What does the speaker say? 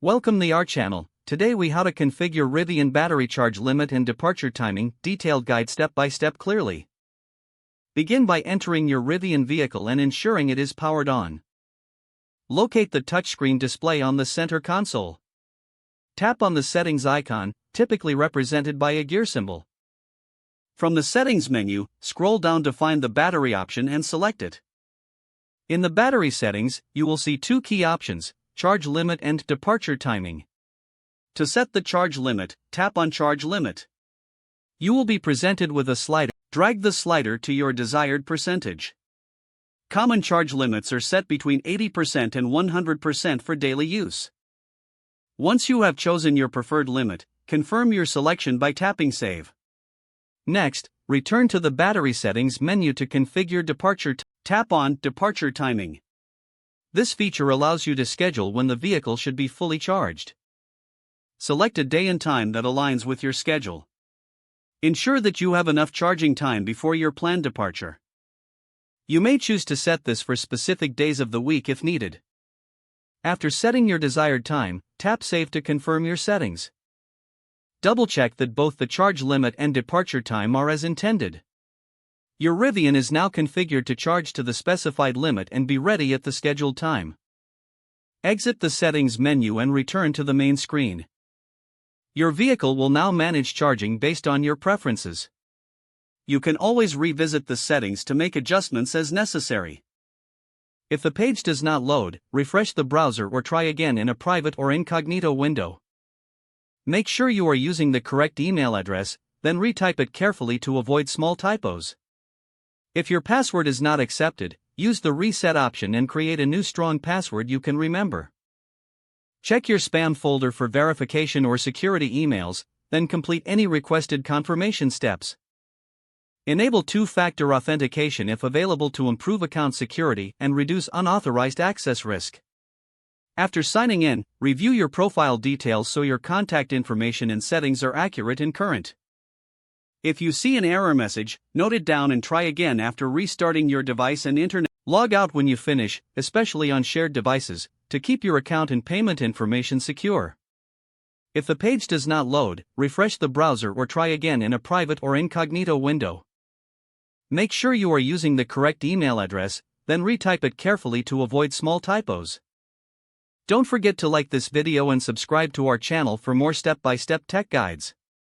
Welcome to our channel. Today we how to configure Rivian battery charge limit and departure timing, detailed guide step by step clearly. Begin by entering your Rivian vehicle and ensuring it is powered on. Locate the touchscreen display on the center console. Tap on the settings icon, typically represented by a gear symbol. From the settings menu, scroll down to find the battery option and select it. In the battery settings, you will see two key options: charge limit and departure timing. To set the charge limit, tap on charge limit. You will be presented with a slider. Drag the slider to your desired percentage. Common charge limits are set between 80% and 100% for daily use. Once you have chosen your preferred limit, confirm your selection by tapping Save. Next, return to the battery settings menu to configure departure. Tap on Departure Timing. This feature allows you to schedule when the vehicle should be fully charged. Select a day and time that aligns with your schedule. Ensure that you have enough charging time before your planned departure. You may choose to set this for specific days of the week if needed. After setting your desired time, tap Save to confirm your settings. Double-check that both the charge limit and departure time are as intended. Your Rivian is now configured to charge to the specified limit and be ready at the scheduled time. Exit the settings menu and return to the main screen. Your vehicle will now manage charging based on your preferences. You can always revisit the settings to make adjustments as necessary. If the page does not load, refresh the browser or try again in a private or incognito window. Make sure you are using the correct email address, then retype it carefully to avoid small typos. If your password is not accepted, use the reset option and create a new strong password you can remember. Check your spam folder for verification or security emails, then complete any requested confirmation steps. Enable two-factor authentication if available to improve account security and reduce unauthorized access risk. After signing in, review your profile details so your contact information and settings are accurate and current. If you see an error message, note it down and try again after restarting your device and internet. Log out when you finish, especially on shared devices, to keep your account and payment information secure. If the page does not load, refresh the browser or try again in a private or incognito window. Make sure you are using the correct email address, then retype it carefully to avoid small typos. Don't forget to like this video and subscribe to our channel for more step-by-step tech guides.